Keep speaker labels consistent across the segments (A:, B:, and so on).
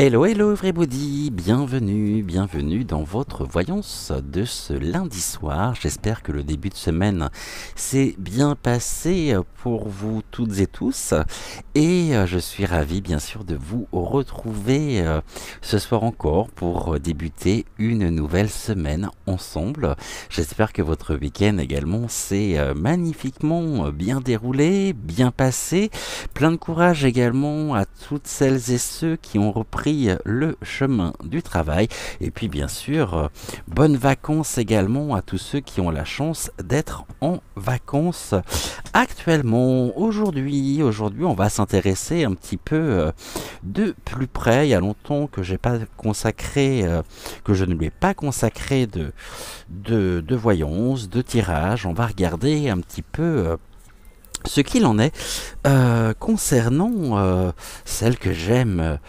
A: Hello, hello everybody, bienvenue dans votre voyance de ce lundi soir. J'espère que le début de semaine s'est bien passé pour vous toutes et tous. Et je suis ravi bien sûr de vous retrouver ce soir encore pour débuter une nouvelle semaine ensemble. J'espère que votre week-end également s'est magnifiquement bien déroulé, bien passé. Plein de courage également à toutes celles et ceux qui ont repris le chemin du travail. Et puis bien sûr, bonnes vacances également à tous ceux qui ont la chance d'être en vacances actuellement. Aujourd'hui, on va s'intéresser un petit peu de plus près. Il y a longtemps que j'ai pas consacré, que je ne lui ai pas consacré de voyance, de tirage. On va regarder un petit peu ce qu'il en est concernant celle que j'aime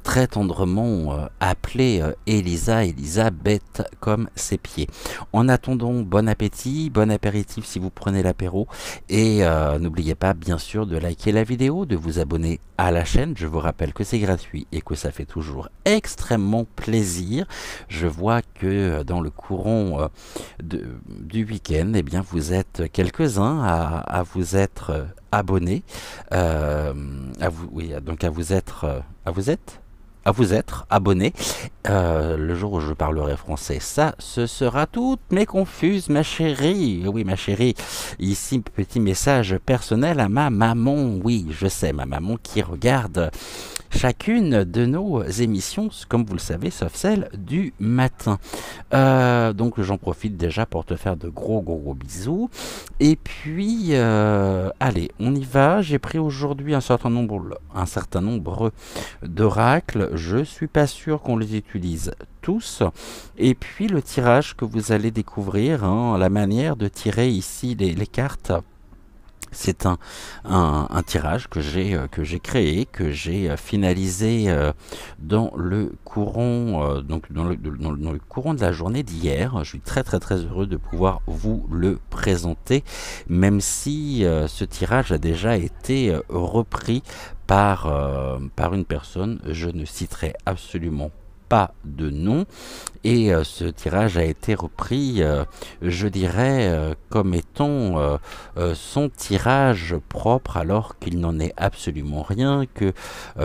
A: très tendrement appeler Elisabeth comme ses pieds. En attendant, bon appétit, bon apéritif si vous prenez l'apéro et n'oubliez pas bien sûr de liker la vidéo, de vous abonner à la chaîne. Je vous rappelle que c'est gratuit et que ça fait toujours extrêmement plaisir. Je vois que dans le courant du week-end, eh bien vous êtes quelques-uns à vous être abonnés, à vous être abonné. Le jour où je parlerai français, ça, ce sera toutes mes confuses, ma chérie. Oui, ma chérie. Ici, petit message personnel à ma maman. Oui, je sais, ma maman qui regarde chacune de nos émissions, comme vous le savez, sauf celle du matin. Donc j'en profite déjà pour te faire de gros bisous. Et puis, allez, on y va. J'ai pris aujourd'hui un certain nombre d'oracles. Je suis pas sûr qu'on les utilise tous. Et puis le tirage que vous allez découvrir, hein, la manière de tirer ici les cartes. C'est un tirage que j'ai créé, que j'ai finalisé dans le courant dans le courant de la journée d'hier. Je suis très heureux de pouvoir vous le présenter, même si ce tirage a déjà été repris par une personne. Je ne citerai absolument pas de nom, et ce tirage a été repris, je dirais, comme étant son tirage propre, alors qu'il n'en est absolument rien, que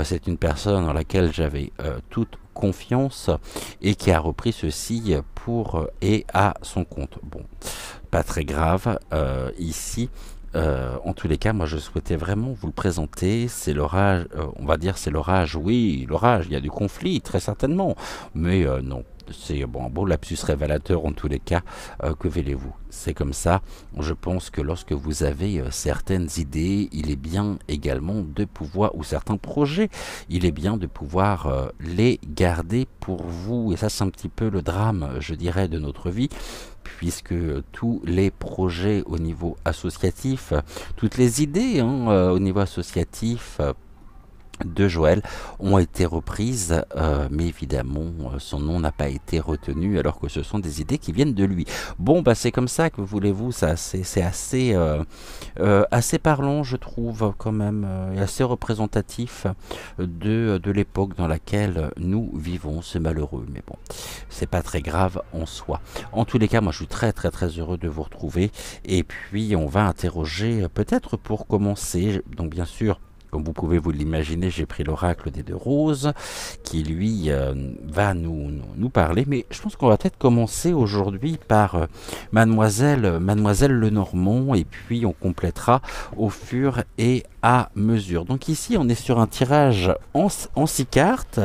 A: c'est une personne en laquelle j'avais toute confiance et qui a repris ceci pour et à son compte. Bon, pas très grave ici. En tous les cas, moi je souhaitais vraiment vous le présenter. C'est l'orage, on va dire c'est l'orage, oui, l'orage, il y a du conflit, très certainement, mais non. C'est bon, un beau lapsus révélateur en tous les cas, que voulez-vous, c'est comme ça. Je pense que lorsque vous avez certaines idées, il est bien également de pouvoir, ou certains projets, il est bien de pouvoir les garder pour vous. Et ça c'est un petit peu le drame, je dirais, de notre vie, puisque tous les projets au niveau associatif, toutes les idées au niveau associatif de Joël ont été reprises, mais évidemment son nom n'a pas été retenu, alors que ce sont des idées qui viennent de lui. Bon, bah c'est comme ça, que voulez-vous, ça c'est assez parlant, je trouve, quand même, et assez représentatif de l'époque dans laquelle nous vivons. C'est malheureux, mais bon, c'est pas très grave en soi. En tous les cas, moi je suis très heureux de vous retrouver, et puis on va interroger, peut-être pour commencer, donc bien sûr, comme vous pouvez vous l'imaginer, j'ai pris l'oracle des deux roses, qui lui va nous parler. Mais je pense qu'on va peut-être commencer aujourd'hui par Mademoiselle Lenormand, et puis on complétera au fur et à mesure. Donc ici, on est sur un tirage en 6 cartes.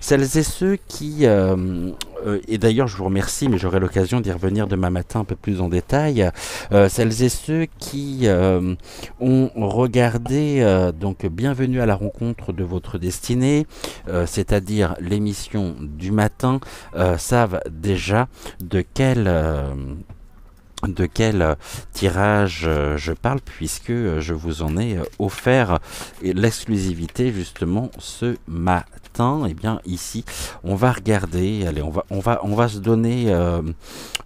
A: Celles et ceux qui... et d'ailleurs, je vous remercie, mais j'aurai l'occasion d'y revenir demain matin un peu plus en détail. Celles et ceux qui ont regardé donc Bienvenue à la rencontre de votre destinée, c'est-à-dire l'émission du matin, savent déjà de quel tirage je parle, puisque je vous en ai offert l'exclusivité justement ce matin. Et bien ici on va regarder, allez, on va se donner,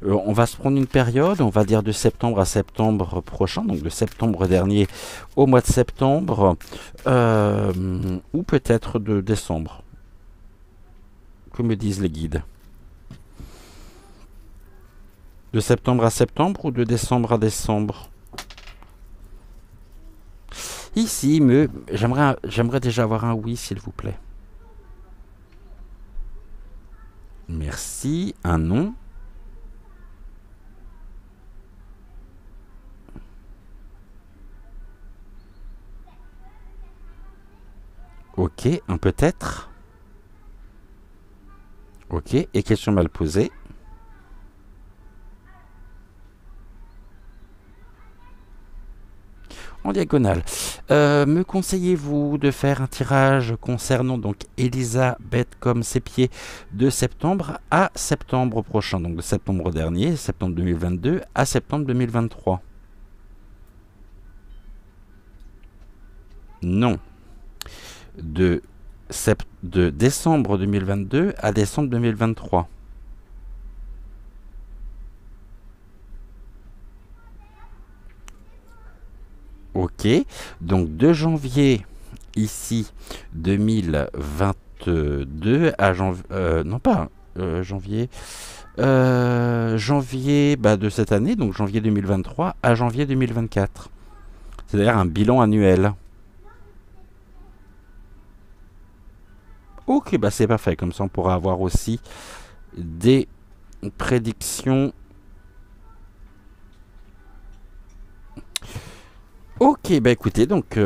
A: on va se prendre une période, on va dire de septembre à septembre prochain, donc de septembre dernier au mois de septembre, ou peut-être de décembre. Que me disent les guides? De septembre à septembre ou de décembre à décembre? Ici, j'aimerais déjà avoir un oui, s'il vous plaît. Merci. Un non. Ok, un peut-être. Ok, et question mal posée. En diagonale. Me conseillez-vous de faire un tirage concernant donc Elisabeth comme ses pieds de septembre à septembre prochain, donc de septembre dernier, septembre 2022 à septembre 2023? Non. De décembre 2022 à décembre 2023. Ok, donc de janvier ici 2022 à janvier, non pas janvier, janvier de cette année, donc janvier 2023 à janvier 2024. C'est-à-dire un bilan annuel. Ok, bah c'est parfait, comme ça on pourra avoir aussi des prédictions. Ok, bah écoutez, donc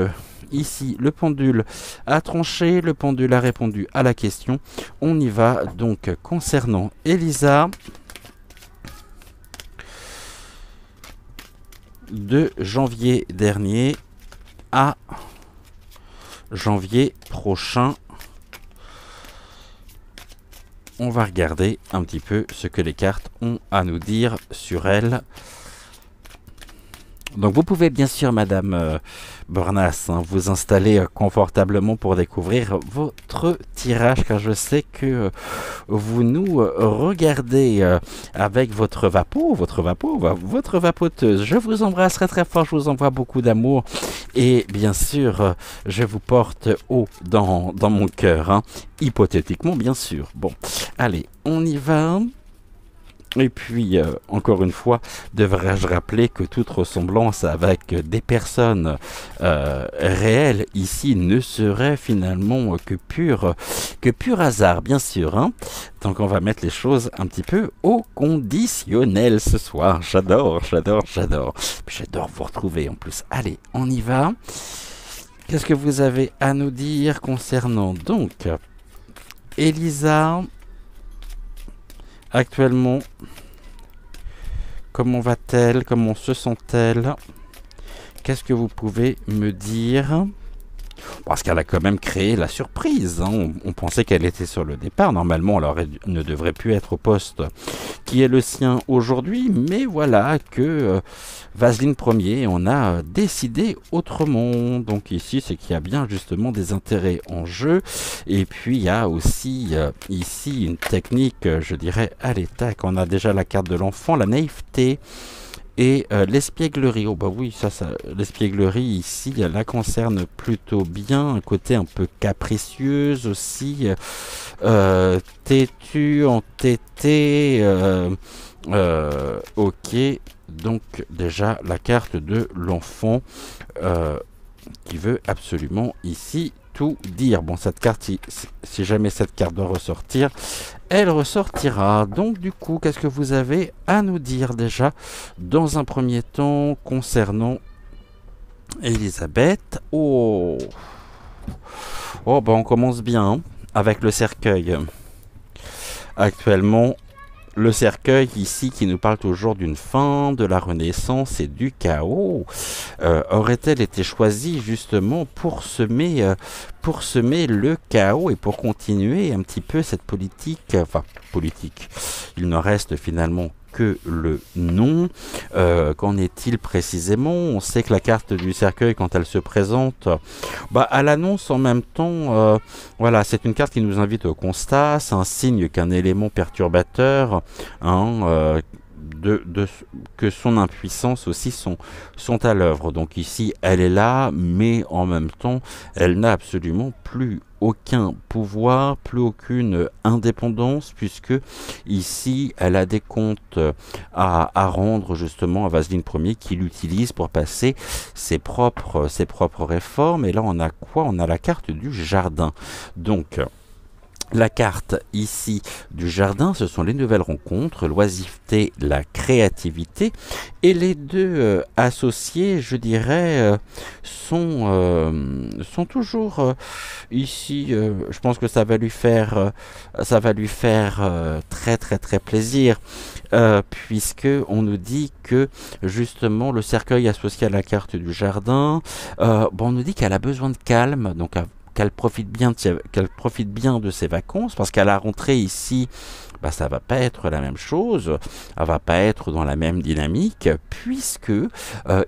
A: ici le pendule a tranché, le pendule a répondu à la question. On y va donc concernant Elisa. De janvier dernier à janvier prochain. On va regarder un petit peu ce que les cartes ont à nous dire sur elle. Donc vous pouvez bien sûr, Madame Bornas, vous installer confortablement pour découvrir votre tirage, car je sais que vous nous regardez avec votre vapoteuse. Je vous embrasse très très fort, je vous envoie beaucoup d'amour et bien sûr, je vous porte haut dans mon cœur, hypothétiquement bien sûr. Bon, allez, on y va. Et puis, encore une fois, devrais-je rappeler que toute ressemblance avec des personnes réelles ici ne serait finalement que pur hasard, bien sûr. Donc on va mettre les choses un petit peu au conditionnel ce soir. J'adore. Puis j'adore vous retrouver en plus. Allez, on y va. Qu'est-ce que vous avez à nous dire concernant donc Elisa? Actuellement, comment va-t-elle? Comment se sent-elle? Qu'est-ce que vous pouvez me dire? Parce qu'elle a quand même créé la surprise. On pensait qu'elle était sur le départ. Normalement, elle ne devrait plus être au poste qui est le sien aujourd'hui. Mais voilà que Vaseline Premier, on a décidé autrement. Donc ici, c'est qu'il y a bien justement des intérêts en jeu. Et puis, il y a aussi ici une technique, je dirais, à l'état. On a déjà la carte de l'enfant, la naïveté. Et l'espièglerie, oh bah oui, l'espièglerie ici, elle la concerne plutôt bien, un côté un peu capricieuse aussi, têtue, entêtée, ok, donc déjà la carte de l'enfant qui veut absolument ici tout dire. Bon, cette carte, si jamais cette carte doit ressortir, elle ressortira. Donc du coup, qu'est-ce que vous avez à nous dire déjà dans un premier temps concernant Elisabeth? Oh, bah on commence bien avec le cercueil. Actuellement, le cercueil ici qui nous parle toujours d'une fin, de la renaissance et du chaos. Aurait-elle été choisie justement pour semer le chaos et pour continuer un petit peu cette politique, il ne reste finalement que le nom. Qu'en est-il précisément? On sait que la carte du cercueil, quand elle se présente, elle annonce en même temps, voilà, c'est une carte qui nous invite au constat, c'est un signe qu'un élément perturbateur, que son impuissance aussi sont à l'œuvre. Donc ici, elle est là, mais en même temps, elle n'a absolument plus aucun pouvoir, plus aucune indépendance, puisque ici, elle a des comptes à rendre justement à Vaseline Ier, qui l'utilise pour passer ses propres réformes. Et là, on a quoi? On a la carte du jardin. Donc, la carte ici du jardin, ce sont les nouvelles rencontres, l'oisiveté, la créativité. Et les deux associés, je dirais, sont toujours ici. Je pense que ça va lui faire très très très plaisir, puisque on nous dit que justement le cercueil associé à la carte du jardin, bon, on nous dit qu'elle a besoin de calme, donc qu'elle profite bien de ses vacances, parce qu'à la rentrée ici, bah, ça va pas être la même chose, elle va pas être dans la même dynamique, puisque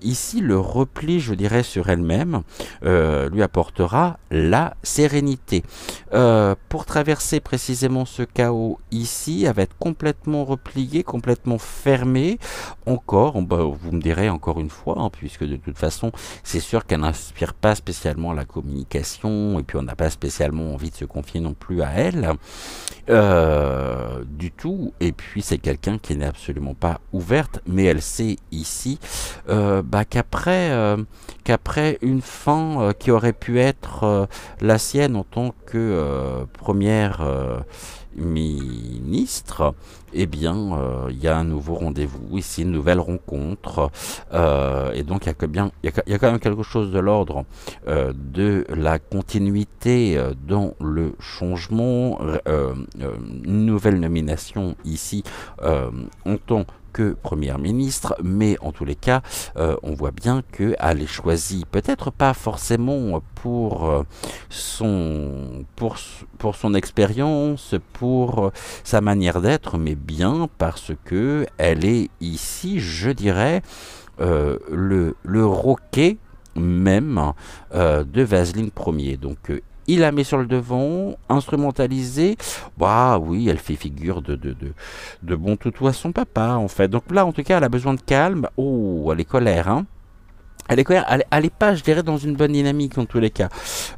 A: ici le repli, je dirais, sur elle-même lui apportera la sérénité. Pour traverser précisément ce chaos ici, elle va être complètement repliée, complètement fermée. Encore, bah, vous me direz encore une fois, hein, puisque de toute façon, c'est sûr qu'elle n'inspire pas spécialement la communication, et puis on n'a pas spécialement envie de se confier non plus à elle. Du tout, et puis c'est quelqu'un qui n'est absolument pas ouverte, mais elle sait ici bah, qu'après une fin qui aurait pu être la sienne en tant que première ministre, eh bien, il y a un nouveau rendez-vous ici, une nouvelle rencontre, et donc il y a quand même quelque chose de l'ordre de la continuité dans le changement, une nouvelle nomination ici en tant que première ministre, mais en tous les cas, on voit bien qu'elle est choisie, peut-être pas forcément pour son expérience, pour sa manière d'être, mais bien parce que elle est ici, je dirais, le roquet même de Vaseline Ier. Donc il la met sur le devant, instrumentalisée. Bah oui, elle fait figure de bon toutou à son papa, en fait. Donc là, en tout cas, elle a besoin de calme. Oh, elle est colère, hein. Elle est colère, elle est pas, je dirais, dans une bonne dynamique en tous les cas.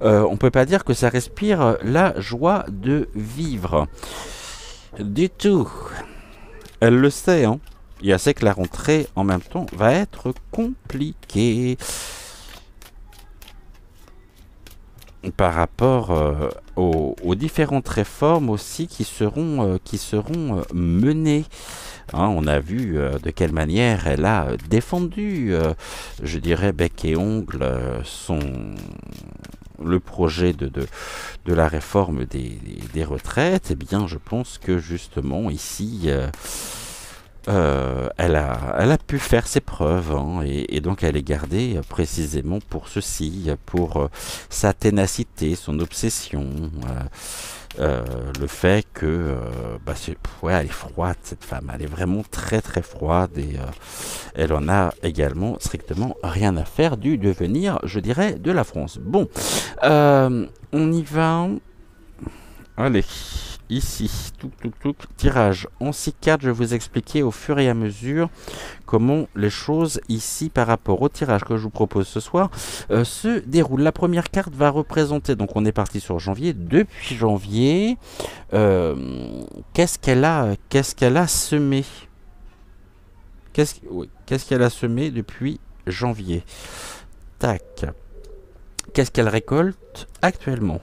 A: On peut pas dire que ça respire la joie de vivre. Du tout. Elle le sait, hein. Et elle sait que la rentrée, en même temps, va être compliquée. Par rapport aux différentes réformes aussi qui seront menées. Hein, on a vu de quelle manière elle a défendu, je dirais, bec et ongle, le projet de la réforme des retraites. Eh bien, je pense que justement ici, elle a pu faire ses preuves, hein, et donc elle est gardée précisément pour ceci, pour sa ténacité, son obsession, le fait que bah, ouais, elle est froide, cette femme, elle est vraiment très très froide, et elle en a également strictement rien à faire du devenir, je dirais, de la France. Bon, on y va. Allez, ici, tirage en 6 cartes. Je vais vous expliquer au fur et à mesure comment les choses ici, par rapport au tirage que je vous propose ce soir, se déroulent. La première carte va représenter, donc on est parti sur janvier. Depuis janvier, qu'est-ce qu'elle a semé? Qu'est-ce qu'elle a semé depuis janvier? Tac. Qu'est-ce qu'elle récolte actuellement?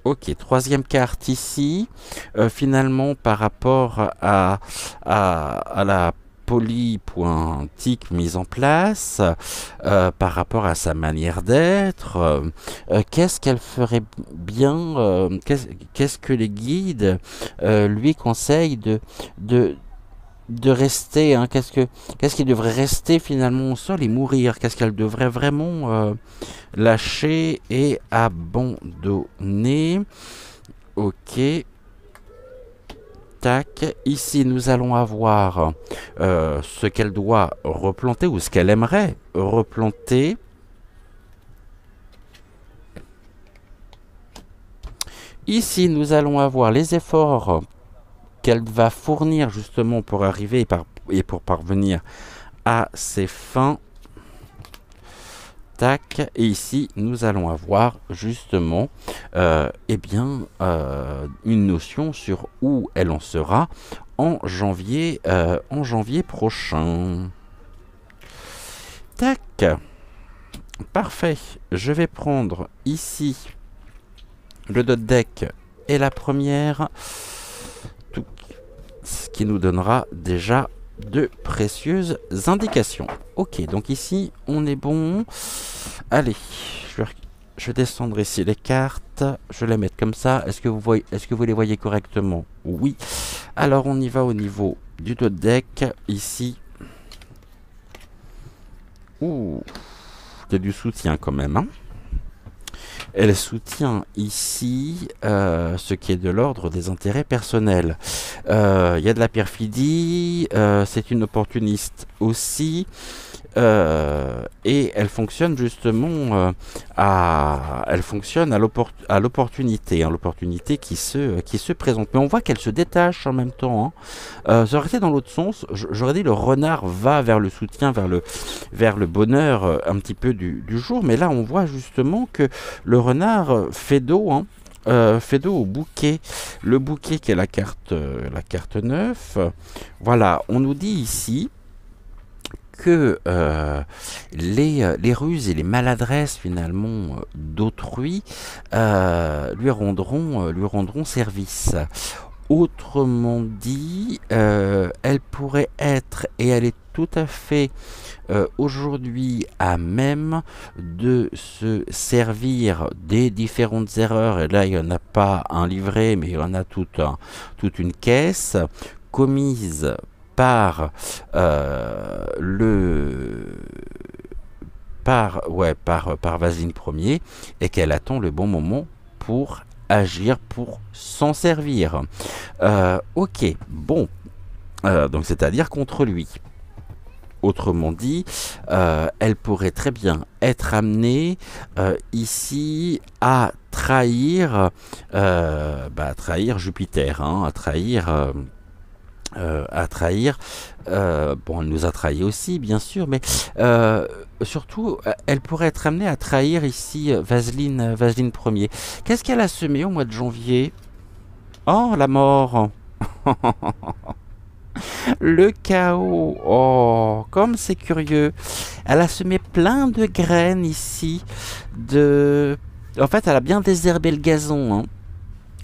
A: Ok, troisième carte ici. Finalement, par rapport à la polypointique mise en place, par rapport à sa manière d'être, qu'est-ce qu'elle ferait bien, qu'est-ce que les guides lui conseillent de rester, hein, qu'est-ce qui devrait rester finalement au sol et mourir? Qu'est-ce qu'elle devrait vraiment lâcher et abandonner? Ok. Tac. Ici, nous allons avoir ce qu'elle doit replanter ou ce qu'elle aimerait replanter. Ici, nous allons avoir les efforts qu'elle va fournir justement pour arriver et pour parvenir à ses fins. Tac, et ici nous allons avoir justement eh bien, une notion sur où elle en sera en janvier prochain. Tac, parfait. Je vais prendre ici le dot deck et la première, tout, ce qui nous donnera déjà de précieuses indications. Ok, donc ici on est bon. Allez, je vais descendre ici les cartes, je vais les mettre comme ça. Est-ce que vous les voyez correctement? Oui. Alors on y va au niveau du dos de deck. Ici, ouh, il y a du soutien quand même, hein. Elle soutient ici ce qui est de l'ordre des intérêts personnels. Il y a de la perfidie, c'est une opportuniste aussi. Et elle fonctionne justement elle fonctionne à l'opportunité, hein, l'opportunité qui se présente. Mais on voit qu'elle se détache en même temps, hein. Ça aurait été dans l'autre sens, j'aurais dit le renard va vers le soutien, vers le bonheur un petit peu du jour, mais là on voit justement que le renard fait dos, hein. Fait dos au bouquet, le bouquet qui est la carte 9. Voilà, on nous dit ici que les ruses et les maladresses finalement d'autrui lui rendront service. Autrement dit, elle pourrait être, et elle est tout à fait aujourd'hui à même de se servir des différentes erreurs, et là il n'y en a pas un livret, mais il y en a toute une caisse, commise par par Vaseline Ier, et qu'elle attend le bon moment pour agir, pour s'en servir. Ok, bon, donc c'est-à-dire contre lui. Autrement dit, elle pourrait très bien être amenée ici à trahir Jupiter, hein, à trahir, bon, elle nous a trahi aussi, bien sûr, mais surtout, elle pourrait être amenée à trahir ici Vaseline Ier. Qu'est-ce qu'elle a semé au mois de janvier? Oh, la mort. Le chaos. Oh, comme c'est curieux. Elle a semé plein de graines ici. En fait, elle a bien désherbé le gazon, hein.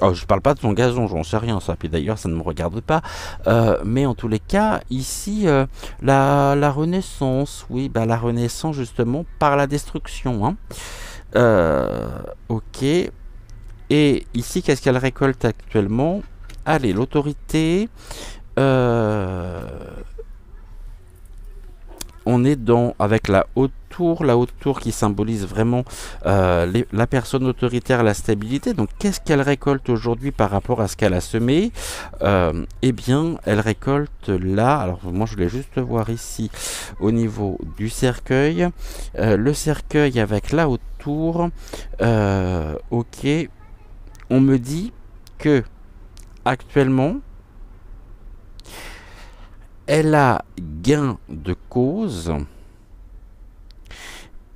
A: Oh, je parle pas de son gazon, j'en sais rien, ça. Puis d'ailleurs, ça ne me regarde pas. Mais en tous les cas, ici, la Renaissance, oui, bah, la Renaissance justement par la destruction, hein. Ok. Et ici, qu'est-ce qu'elle récolte actuellement? Allez, l'autorité. On est avec la haute tour qui symbolise vraiment la personne autoritaire, la stabilité. Donc qu'est-ce qu'elle récolte aujourd'hui par rapport à ce qu'elle a semé? Eh bien, elle récolte là, alors moi je voulais juste voir ici au niveau du cercueil, le cercueil avec la haute tour. Ok, on me dit que actuellement elle a gain de cause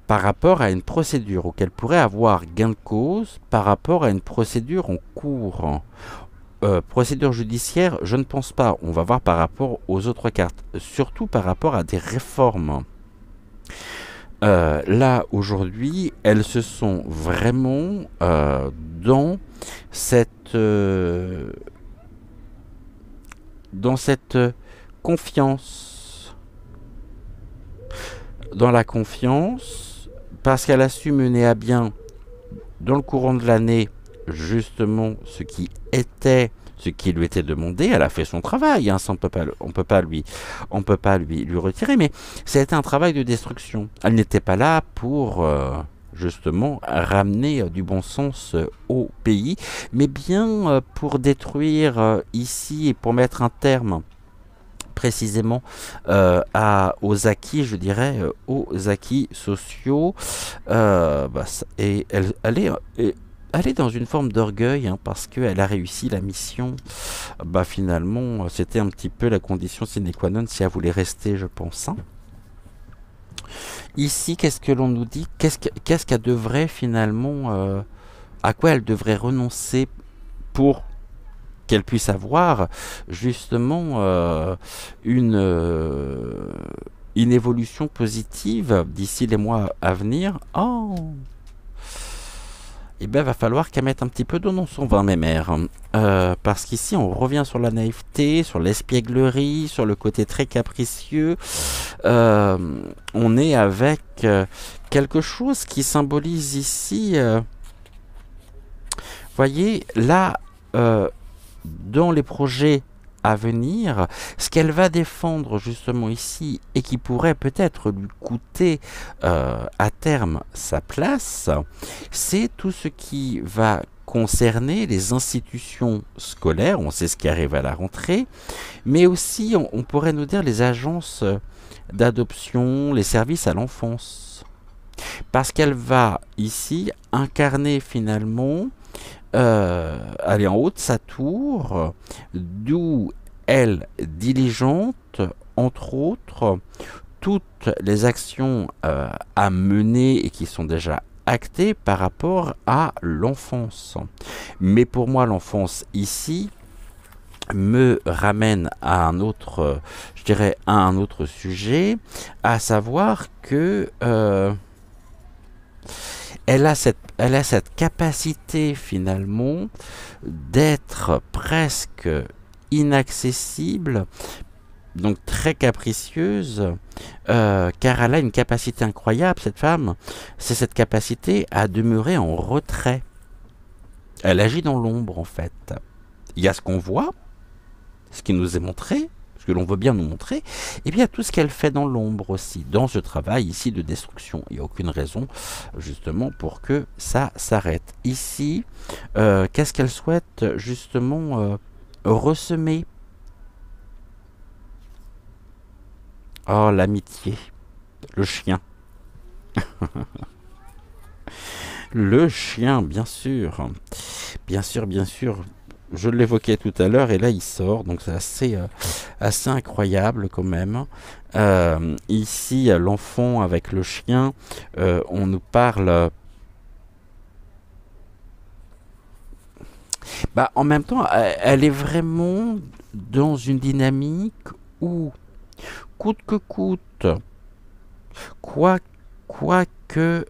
A: par rapport à une procédure, ou qu'elle pourrait avoir gain de cause par rapport à une procédure en cours. Procédure judiciaire, je ne pense pas. On va voir par rapport aux autres cartes, surtout par rapport à des réformes. Là, aujourd'hui, elles se sont vraiment dans cette confiance, dans la confiance, parce qu'elle a su mener à bien dans le courant de l'année justement ce qui lui était demandé. Elle a fait son travail, hein, ça, on peut pas lui retirer, mais c'était un travail de destruction. Elle n'était pas là pour justement ramener du bon sens au pays, mais bien pour détruire ici et pour mettre un terme précisément aux acquis, je dirais, aux acquis sociaux. Et elle est elle est dans une forme d'orgueil, hein, parce qu'elle a réussi la mission. Bah finalement, c'était un petit peu la condition sine qua non si elle voulait rester, je pense, hein. Ici, qu'est-ce que l'on nous dit? Qu'est-ce qu'elle devrait finalement, à quoi elle devrait renoncer pour qu'elle puisse avoir justement une, euh, une évolution positive d'ici les mois à venir? Oh, eh bien, va falloir qu'elle mette un petit peu d'eau dans son vin, mes mères. Parce qu'ici, on revient sur la naïveté, sur l'espièglerie, sur le côté très capricieux. On est avec quelque chose qui symbolise ici, voyez, là, dans les projets à venir, ce qu'elle va défendre justement ici et qui pourrait peut-être lui coûter à terme sa place, c'est tout ce qui va concerner les institutions scolaires, on sait ce qui arrive à la rentrée, mais aussi on pourrait nous dire les agences d'adoption, les services à l'enfance. Parce qu'elle va ici incarner finalement aller en haut de sa tour, d'où elle diligente, entre autres, toutes les actions à mener et qui sont déjà actées par rapport à l'enfance. Mais pour moi, l'enfance ici me ramène à un autre, je dirais, à un autre sujet, à savoir que elle a cette capacité finalement d'être presque inaccessible, donc très capricieuse, car elle a une capacité incroyable, cette femme, c'est cette capacité à demeurer en retrait. Elle agit dans l'ombre en fait. Il y a ce qu'on voit, ce qui nous est montré, ce que l'on veut bien nous montrer, et bien tout ce qu'elle fait dans l'ombre aussi, dans ce travail ici de destruction. Il n'y a aucune raison justement pour que ça s'arrête. Ici, qu'est-ce qu'elle souhaite justement ressemer? Oh, l'amitié, le chien. Le chien, bien sûr. Bien sûr, bien sûr. Je l'évoquais tout à l'heure et là il sort, donc c'est assez incroyable quand même. Ici, l'enfant avec le chien, on nous parle. Bah, en même temps, elle est vraiment dans une dynamique où, coûte que coûte, quoi, quoi que,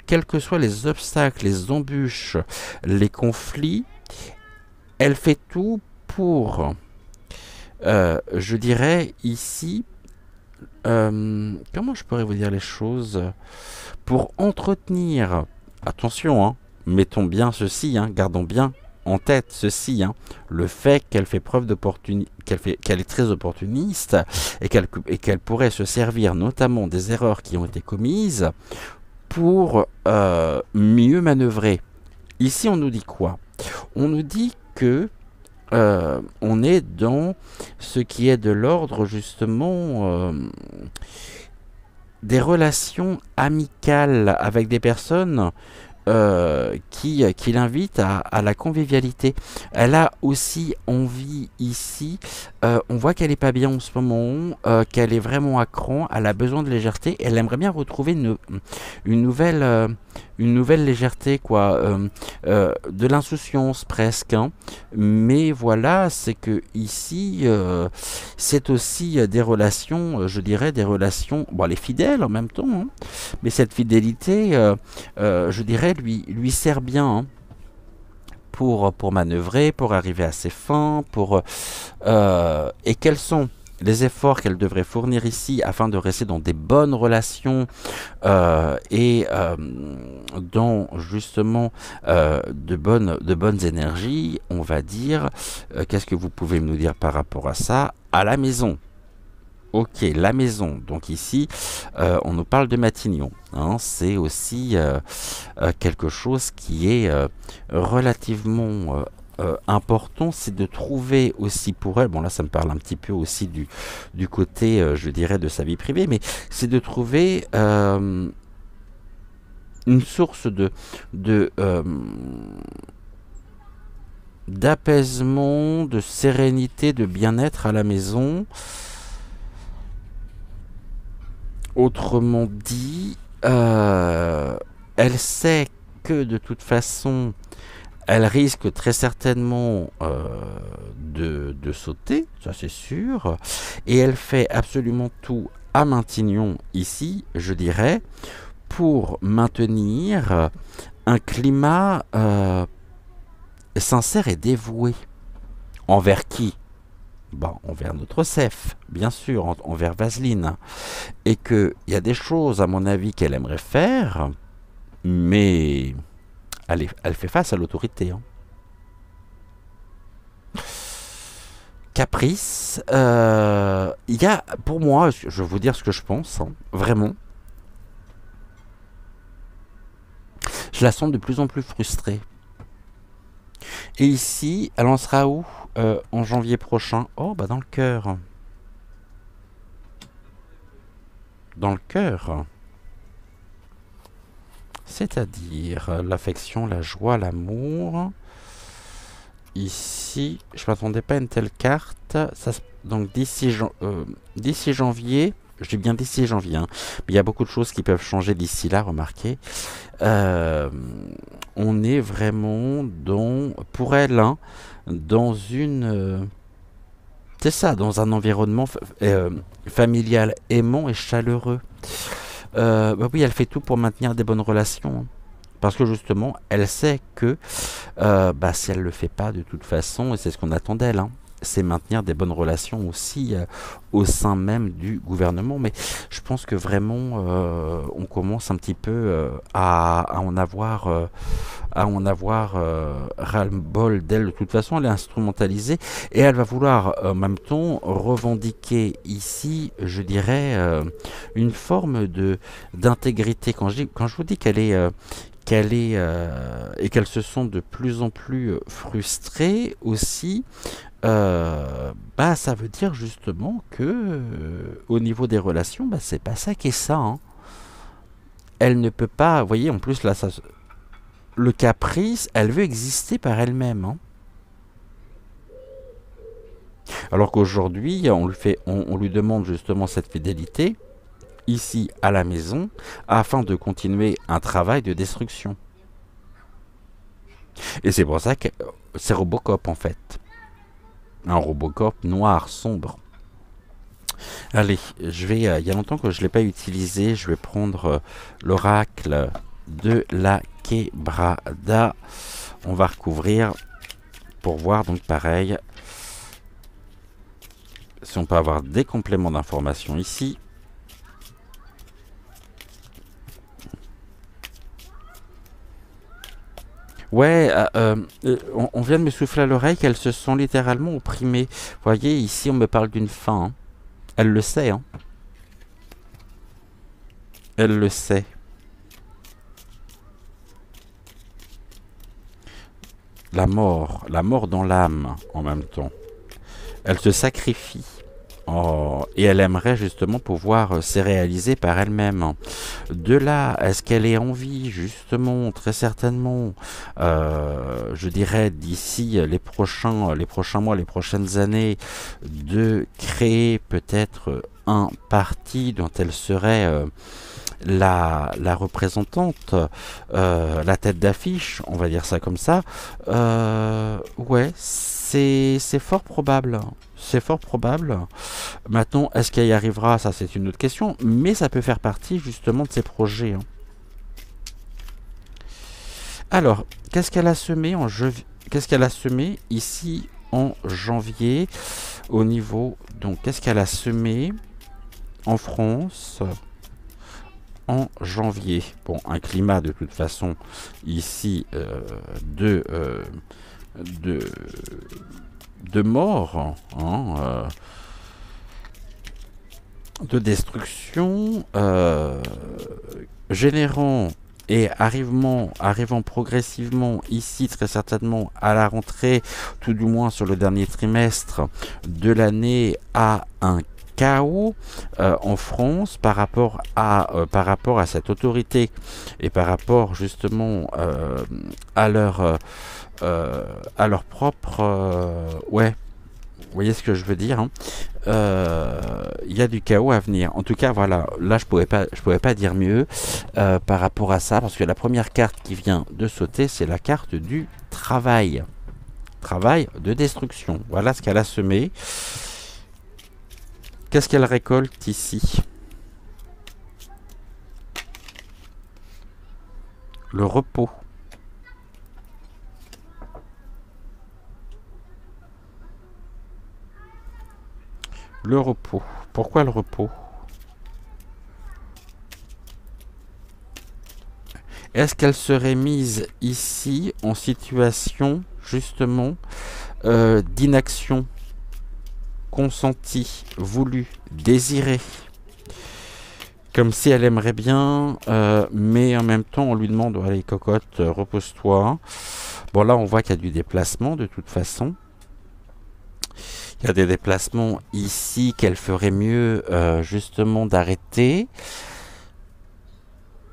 A: quels que soient les obstacles, les embûches, les conflits, elle fait tout pour, je dirais ici, comment je pourrais vous dire les choses, pour entretenir, attention, hein, mettons bien ceci, hein, gardons bien en tête ceci, hein, le fait qu'elle fait preuve d'opportunité, qu'elle est très opportuniste et qu'elle pourrait se servir notamment des erreurs qui ont été commises pour mieux manœuvrer. Ici, on nous dit quoi? On nous dit que on est dans ce qui est de l'ordre justement des relations amicales avec des personnes qui l'invite à la convivialité. Elle a aussi envie ici, on voit qu'elle est pas bien en ce moment, qu'elle est vraiment à cran, elle a besoin de légèreté, elle aimerait bien retrouver une nouvelle, une nouvelle légèreté, quoi, de l'insouciance presque, hein. Mais voilà, c'est que ici, c'est aussi des relations, je dirais des relations, bon, elle est fidèle en même temps, hein, mais cette fidélité, je dirais, lui sert bien, hein, pour manœuvrer, pour arriver à ses fins, et quels sont les efforts qu'elle devrait fournir ici afin de rester dans des bonnes relations et dans justement de bonnes énergies, on va dire. Qu'est-ce que vous pouvez nous dire par rapport à ça? À la maison. Ok, la maison. Donc ici, on nous parle de Matignon, hein. C'est aussi quelque chose qui est relativement important, c'est de trouver aussi pour elle, bon là ça me parle un petit peu aussi du côté, je dirais, de sa vie privée, mais c'est de trouver une source de d'apaisement, de sérénité, de bien-être à la maison. Autrement dit, elle sait que de toute façon, elle risque très certainement de sauter, ça c'est sûr, et elle fait absolument tout à Matignon ici, je dirais, pour maintenir un climat sincère et dévoué. Envers qui? Bon, envers notre chef, bien sûr, envers Vaseline. Et qu'il y a des choses, à mon avis, qu'elle aimerait faire, mais elle fait face à l'autorité. Hein. Caprice, il y a, pour moi, je vais vous dire ce que je pense, hein, vraiment. Je la sens de plus en plus frustrée. Et ici, elle en sera où en janvier prochain? Oh, bah dans le cœur. Dans le cœur. C'est-à-dire l'affection, la joie, l'amour. Ici, je ne m'attendais pas à une telle carte. Ça, donc d'ici janvier, je dis bien d'ici janvier, hein, mais il y a beaucoup de choses qui peuvent changer d'ici là, remarquez. On est vraiment dans, pour elle, hein, dans une... c'est ça, dans un environnement familial aimant et chaleureux. Bah oui, elle fait tout pour maintenir des bonnes relations. Hein. Parce que justement, elle sait que bah, si elle ne le fait pas de toute façon, et c'est ce qu'on attend d'elle, hein, c'est maintenir des bonnes relations aussi au sein même du gouvernement. Mais je pense que vraiment, on commence un petit peu à en avoir ras-le-bol d'elle. De toute façon, elle est instrumentalisée et elle va vouloir en même temps revendiquer ici, je dirais, une forme d'intégrité. Quand je vous dis qu'elle est et qu'elles se sont de plus en plus frustrées aussi, bah ça veut dire justement que au niveau des relations, bah c'est pas ça qui est ça. Hein. Elle ne peut pas, vous voyez, en plus là, le caprice, elle veut exister par elle-même. Hein. Alors qu'aujourd'hui, on lui demande justement cette fidélité ici à la maison afin de continuer un travail de destruction. Et c'est pour ça que c'est Robocop en fait. Un Robocop noir, sombre. Allez, je vais. Il y a longtemps que je ne l'ai pas utilisé. Je vais prendre l'oracle de la Quebrada. On va recouvrir pour voir donc pareil si on peut avoir des compléments d'information ici. Ouais, on vient de me souffler à l'oreille qu'elles se sont littéralement opprimées. Vous voyez, ici on me parle d'une faim. Hein. Elle le sait. Hein. Elle le sait. La mort dans l'âme en même temps. Elle se sacrifie. Oh, et elle aimerait justement pouvoir se réaliser par elle-même. De là, est-ce qu'elle ait envie justement, très certainement, je dirais d'ici les prochains mois, les prochaines années, de créer peut-être un parti dont elle serait la représentante, la tête d'affiche, on va dire ça comme ça, ouais, c'est fort probable. C'est fort probable. Maintenant, est-ce qu'elle y arrivera? Ça, c'est une autre question. Mais ça peut faire partie, justement, de ses projets. Hein. Alors, qu'est-ce qu'elle a semé qu'est-ce qu'elle a semé ici en janvier au niveau... Donc, qu'est-ce qu'elle a semé en France en janvier? Bon, un climat, de toute façon, ici, de mort, hein, de destruction, générant et arrivant progressivement ici très certainement à la rentrée, tout du moins sur le dernier trimestre de l'année, à un chaos en France par rapport à cette autorité et par rapport justement à leur propre ouais, vous voyez ce que je veux dire, hein. Il y a du chaos à venir. En tout cas, voilà, là je pouvais pas dire mieux par rapport à ça, parce que la première carte qui vient de sauter, c'est la carte du travail. Travail de destruction. Voilà ce qu'elle a semé. Qu'est-ce qu'elle récolte ici? Le repos. Le repos. Pourquoi le repos? Est-ce qu'elle serait mise ici en situation justement d'inaction consentie, voulue, désirée? Comme si elle aimerait bien, mais en même temps on lui demande, allez cocotte, repose-toi. Bon là on voit qu'il y a du déplacement de toute façon. Il y a des déplacements ici qu'elle ferait mieux justement d'arrêter.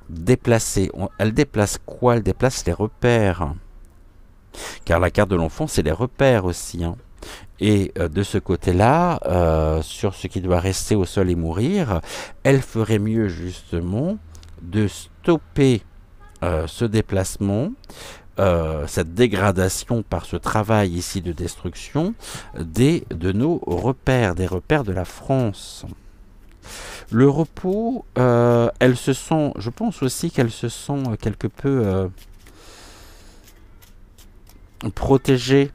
A: Déplacer. Elle déplace quoi? Elle déplace les repères. Car la carte de l'enfant, c'est les repères aussi, hein. Et de ce côté-là, sur ce qui doit rester au sol et mourir, elle ferait mieux justement de stopper ce déplacement, cette dégradation par ce travail ici de destruction de nos repères, des repères de la France. Le repos, elles se sont, je pense aussi qu'elles se sont quelque peu protégées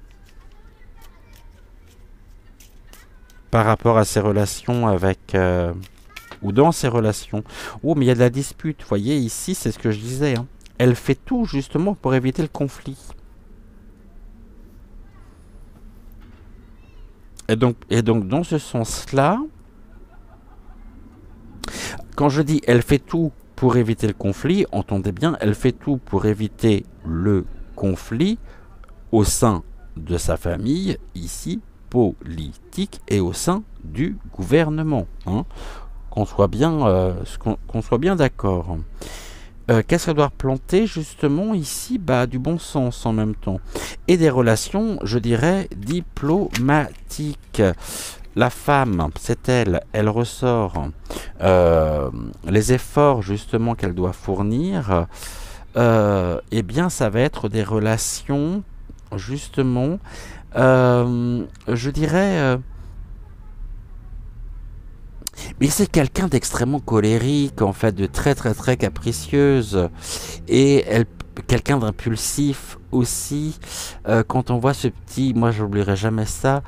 A: par rapport à ses relations avec ou dans ses relations. Oh, mais il y a de la dispute, vous voyez, ici, c'est ce que je disais, hein. Elle fait tout justement pour éviter le conflit. Et donc dans ce sens-là, quand je dis elle fait tout pour éviter le conflit, entendez bien, elle fait tout pour éviter le conflit au sein de sa famille, ici, politique, et au sein du gouvernement, hein. Qu'on soit bien d'accord. Qu'est-ce qu'elle doit planter justement ici? Bah, du bon sens en même temps. Et des relations, je dirais, diplomatiques. La femme, c'est elle, elle ressort les efforts justement qu'elle doit fournir. Eh bien, ça va être des relations justement, je dirais... mais c'est quelqu'un d'extrêmement colérique, en fait, de très très très capricieuse. Et quelqu'un d'impulsif aussi. Quand on voit ce petit, moi j'oublierai jamais ça,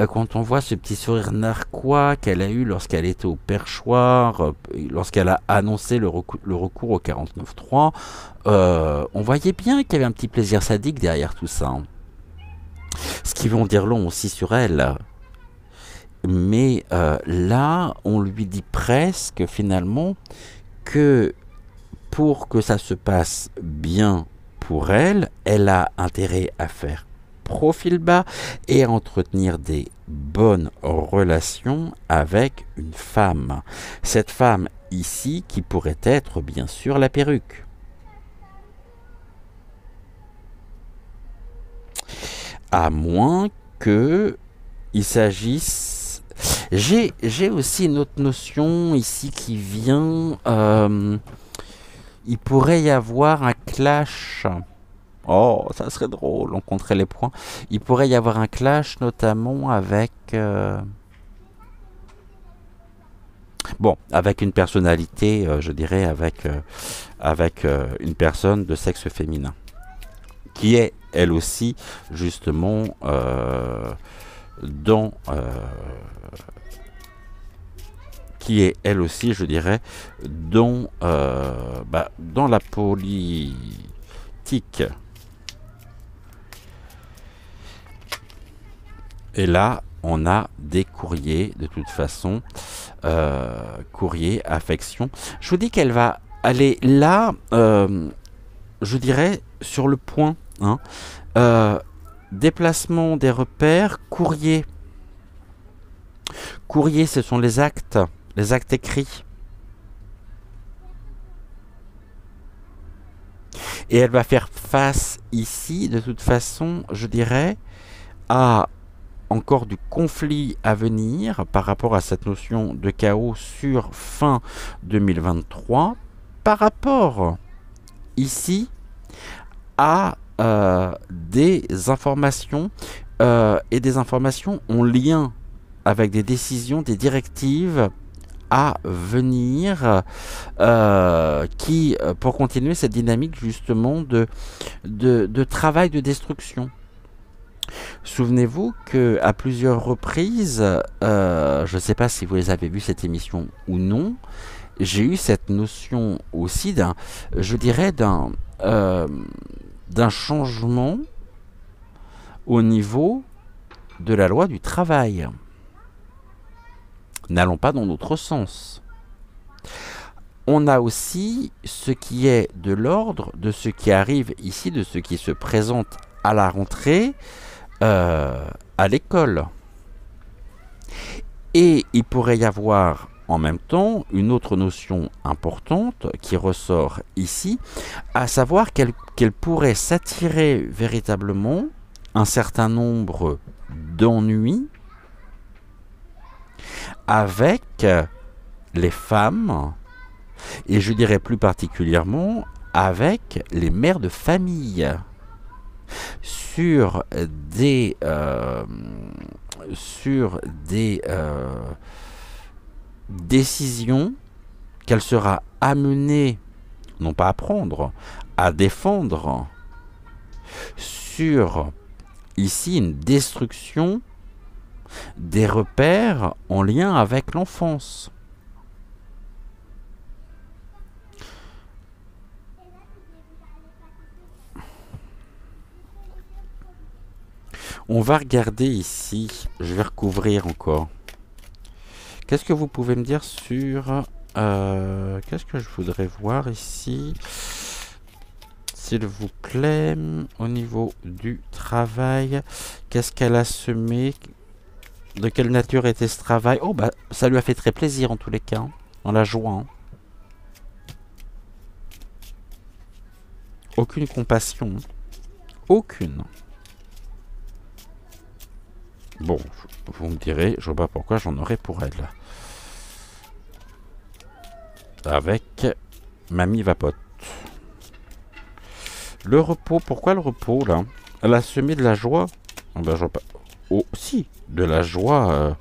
A: quand on voit ce petit sourire narquois qu'elle a eu lorsqu'elle était au perchoir, lorsqu'elle a annoncé le recours au 49.3, on voyait bien qu'il y avait un petit plaisir sadique derrière tout ça, hein. Ce qui veut en dire long aussi sur elle. Mais là, on lui dit presque finalement que pour que ça se passe bien pour elle, elle a intérêt à faire profil bas et à entretenir des bonnes relations avec une femme. Cette femme ici qui pourrait être bien sûr la perruque. À moins que il s'agisse... J'ai aussi une autre notion ici qui vient. Il pourrait y avoir un clash. Oh, ça serait drôle, on compterait les points. Il pourrait y avoir un clash notamment avec... bon, avec une personnalité, je dirais, avec une personne de sexe féminin. Qui est, elle aussi, justement, dans... qui est elle aussi, je dirais, dans la politique. Et là, on a des courriers, de toute façon, courrier, affection. Je vous dis qu'elle va aller là, je dirais, sur le point, hein, déplacement des repères, courrier. Courrier, ce sont les actes écrits. Et elle va faire face ici, de toute façon, je dirais, à encore du conflit à venir par rapport à cette notion de chaos sur fin 2023, par rapport ici à des informations et des informations en lien avec des décisions, des directives à venir qui, pour continuer cette dynamique justement de travail de destruction. Souvenez-vous qu'à plusieurs reprises, je ne sais pas si vous les avez vu cette émission ou non, j'ai eu cette notion aussi je dirais d'un changement au niveau de la loi du travail. N'allons pas dans l'autre sens. On a aussi ce qui est de l'ordre de ce qui arrive ici, de ce qui se présente à la rentrée à l'école. Et il pourrait y avoir en même temps une autre notion importante qui ressort ici, à savoir qu'elle pourrait s'attirer véritablement un certain nombre d'ennuis avec les femmes, et je dirais plus particulièrement avec les mères de famille, sur des décisions qu'elle sera amenée, non pas à prendre, à défendre, sur ici une destruction des repères en lien avec l'enfance. On va regarder ici, je vais recouvrir encore. Qu'est-ce que vous pouvez me dire sur... qu'est-ce que je voudrais voir ici? S'il vous plaît, au niveau du travail, qu'est-ce qu'elle a semé? De quelle nature était ce travail? Oh, bah, ça lui a fait très plaisir en tous les cas, en la joie. Aucune compassion. Aucune. Bon, vous me direz, je vois pas pourquoi j'en aurais pour elle. Avec Mamie Vapote. Le repos, pourquoi le repos là? Elle a semé de la joie. Oh, ben, je vois pas. Oh, si, de la joie.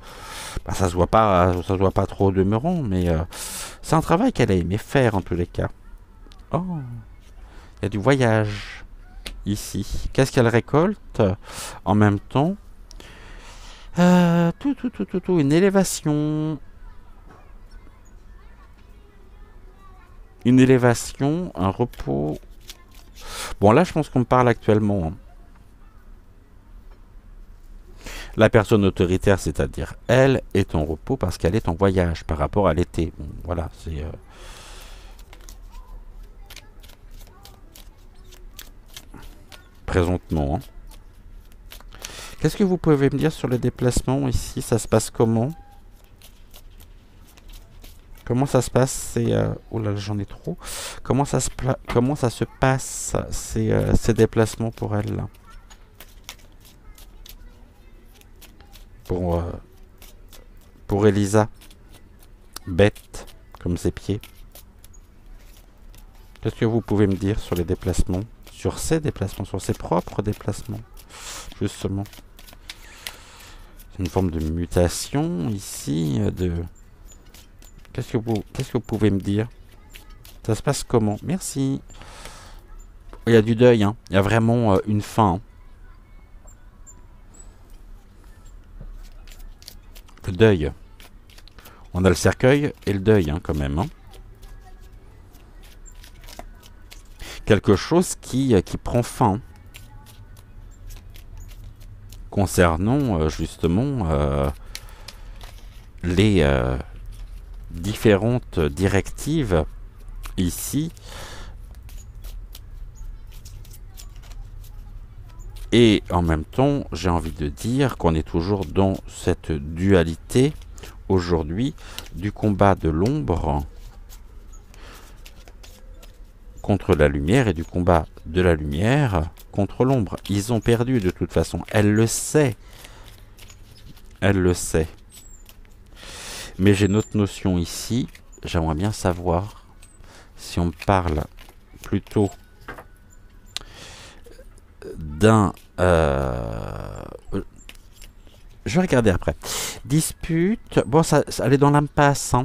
A: Bah, ça se voit pas trop au demeurant, mais c'est un travail qu'elle a aimé faire en tous les cas. Oh, il y a du voyage ici. Qu'est-ce qu'elle récolte en même temps? Une élévation. Une élévation, un repos. Bon, là, je pense qu'on me parle actuellement. Hein. La personne autoritaire, c'est-à-dire elle, est en repos parce qu'elle est en voyage par rapport à l'été. Bon, voilà, c'est... présentement. Hein. Qu'est-ce que vous pouvez me dire sur les déplacements ici? Ça se passe comment? Comment ça se passe? C'est oh là, j'en ai trop. Comment ça se passe ces déplacements pour elle là? Pour Elisa, bête comme ses pieds. Qu'est-ce que vous pouvez me dire sur les déplacements? Sur ses déplacements, sur ses propres déplacements, justement. C'est une forme de mutation ici, Qu'est-ce que vous pouvez me dire? Ça se passe comment? Merci. Il y a du deuil, hein. Il y a vraiment une fin. Hein. Le deuil. On a le cercueil et le deuil, hein, quand même. Hein. Quelque chose qui prend fin. Concernant, justement, les différentes directives ici. Et en même temps, j'ai envie de dire qu'on est toujours dans cette dualité aujourd'hui du combat de l'ombre contre la lumière et du combat de la lumière contre l'ombre. Ils ont perdu de toute façon. Elle le sait. Elle le sait. Mais j'ai une autre notion ici. J'aimerais bien savoir si on parle plutôt d'un... je vais regarder après. Dispute. Bon, elle est dans l'impasse. Hein.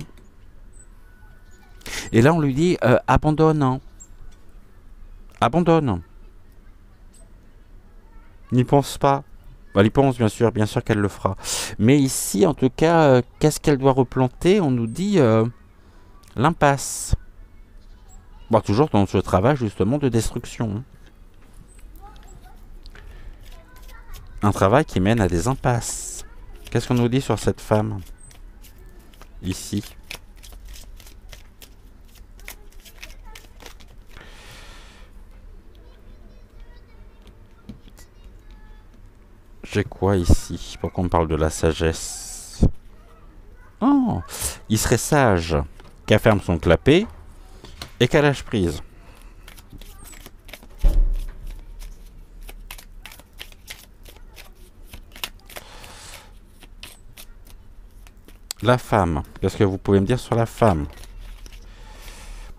A: Et là, on lui dit abandonne. Hein. Abandonne. N'y pense pas. Elle y pense, bien sûr qu'elle le fera. Mais ici, en tout cas, qu'est-ce qu'elle doit replanter? On nous dit l'impasse. Bon, toujours dans ce travail, justement, de destruction. Hein. Un travail qui mène à des impasses. Qu'est-ce qu'on nous dit sur cette femme? Ici. J'ai quoi ici? Pourquoi on parle de la sagesse? Oh, il serait sage qu'elle ferme son clapet et qu'elle lâche prise. La femme. Qu'est-ce que vous pouvez me dire sur la femme?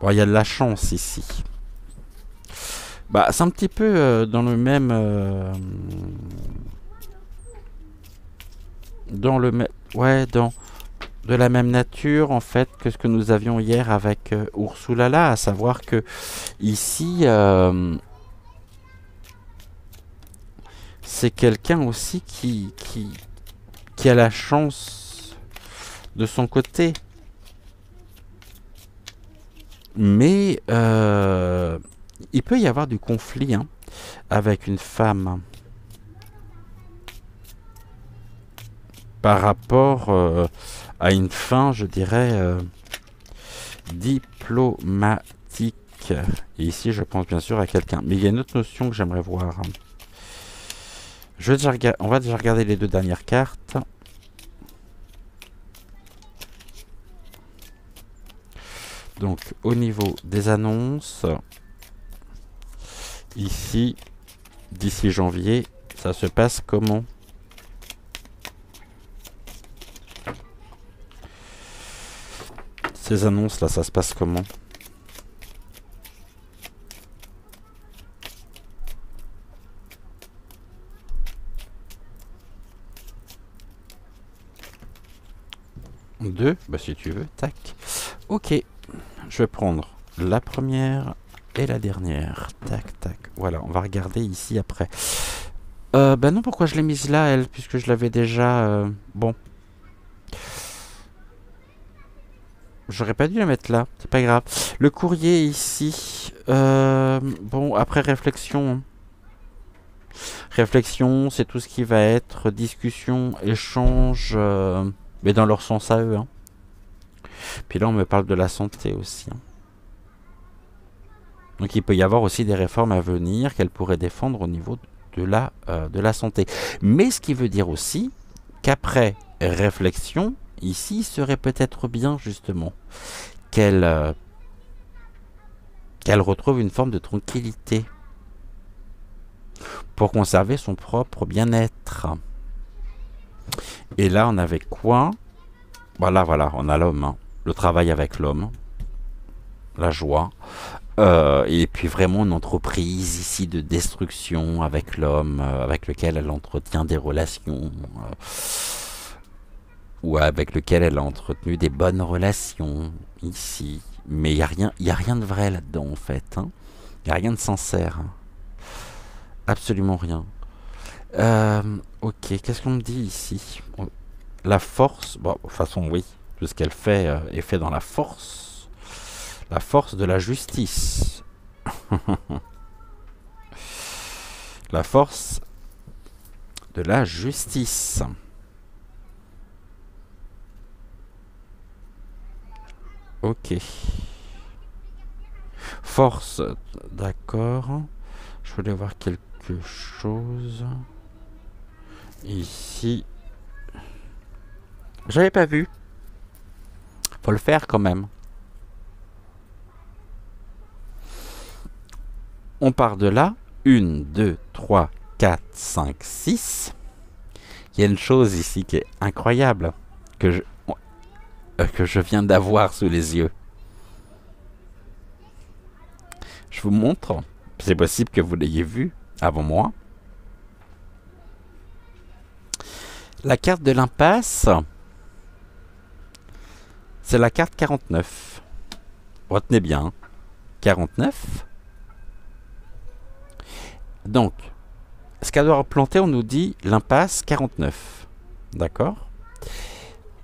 A: Bon, il y a de la chance ici. Bah, c'est un petit peu dans le même... ouais, dans de la même nature en fait que ce que nous avions hier avec Ursulala, à savoir que ici c'est quelqu'un aussi qui a la chance de son côté, mais il peut y avoir du conflit hein, avec une femme par rapport à une fin, je dirais, diplomatique. Et ici, je pense bien sûr à quelqu'un. Mais il y a une autre notion que j'aimerais voir. On va déjà regarder les deux dernières cartes. Donc, au niveau des annonces, ici, d'ici janvier, ça se passe comment ? Ces annonces là, ça se passe comment? Deux, bah si tu veux, tac. Ok, je vais prendre la première et la dernière. Tac, tac. Voilà, on va regarder ici après. Bah non, pourquoi je l'ai mise là, elle, puisque je l'avais déjà... Bon. J'aurais pas dû la mettre là, c'est pas grave. Le courrier ici, bon, après réflexion. Hein. Réflexion, c'est tout ce qui va être discussion, échange, mais dans leur sens à eux. Hein. Puis là, on me parle de la santé aussi. Hein. Donc il peut y avoir aussi des réformes à venir qu'elle pourrait défendre au niveau de la santé. Mais ce qui veut dire aussi qu'après réflexion, ici, il serait peut-être bien, justement, qu'elle retrouve une forme de tranquillité pour conserver son propre bien-être. Et là, on avait quoi? Voilà, on a l'homme, hein. Le travail avec l'homme, la joie, et puis vraiment une entreprise ici de destruction avec l'homme, avec lequel elle entretient des relations... ou avec lequel elle a entretenu des bonnes relations ici. Mais il n'y a rien de vrai là-dedans en fait. Hein. Il n'y a rien de sincère. Hein. Absolument rien. Ok, qu'est-ce qu'on me dit ici? La force, bon, de toute façon oui, tout ce qu'elle fait est fait dans la force. La force de la justice. La force de la justice. Ok. Force, d'accord. Je voulais voir quelque chose. Ici. J'avais pas vu. Faut le faire quand même. On part de là. 1, 2, 3, 4, 5, 6. Il y a une chose ici qui est incroyable, que je viens d'avoir sous les yeux. Je vous montre. C'est possible que vous l'ayez vu avant moi. La carte de l'impasse, c'est la carte 49. Retenez bien, 49. Donc, ce qu'elle doit replanter, on nous dit l'impasse 49. D'accord?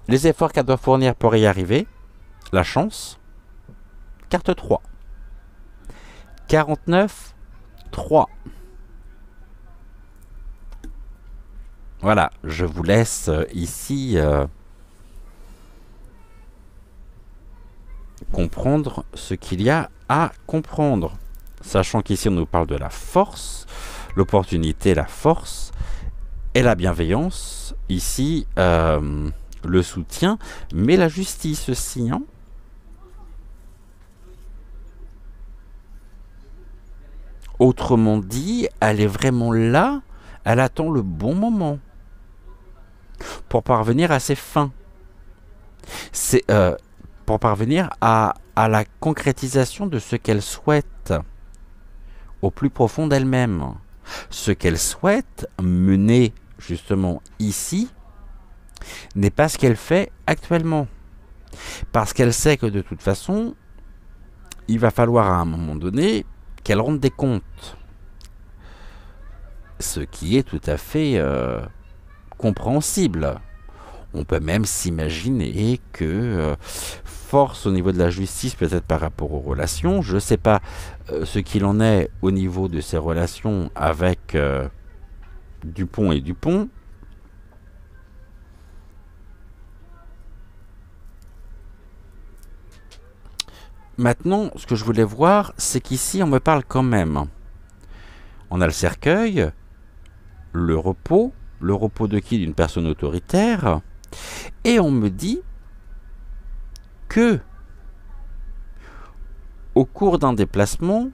A: Les efforts qu'elle doit fournir pour y arriver, la chance, carte 3. 49, 3. Voilà, je vous laisse ici comprendre ce qu'il y a à comprendre. Sachant qu'ici on nous parle de la force, l'opportunité, la force et la bienveillance. Ici, le soutien, mais la justice aussi. Hein. Autrement dit, elle est vraiment là, elle attend le bon moment pour parvenir à ses fins. C'est pour parvenir à la concrétisation de ce qu'elle souhaite au plus profond d'elle-même. Ce qu'elle souhaite mener justement ici n'est pas ce qu'elle fait actuellement. Parce qu'elle sait que de toute façon, il va falloir à un moment donné qu'elle rende des comptes. Ce qui est tout à fait compréhensible. On peut même s'imaginer que force au niveau de la justice, peut-être par rapport aux relations, je ne sais pas ce qu'il en est au niveau de ses relations avec Dupont et Dupont. Maintenant, ce que je voulais voir, c'est qu'ici, on me parle quand même. On a le cercueil, le repos de qui? D'une personne autoritaire. Et on me dit que, au cours d'un déplacement,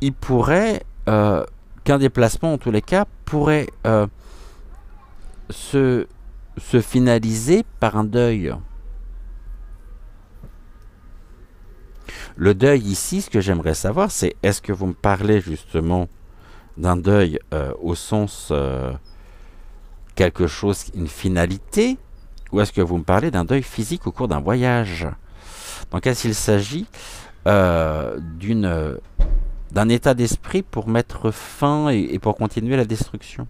A: il pourrait, qu'un déplacement en tous les cas, pourrait se finaliser par un deuil. Le deuil ici, ce que j'aimerais savoir, c'est est-ce que vous me parlez justement d'un deuil au sens quelque chose, une finalité, ou est-ce que vous me parlez d'un deuil physique au cours d'un voyage? Donc est-ce qu'il s'agit d'un état d'esprit pour mettre fin et pour continuer la destruction?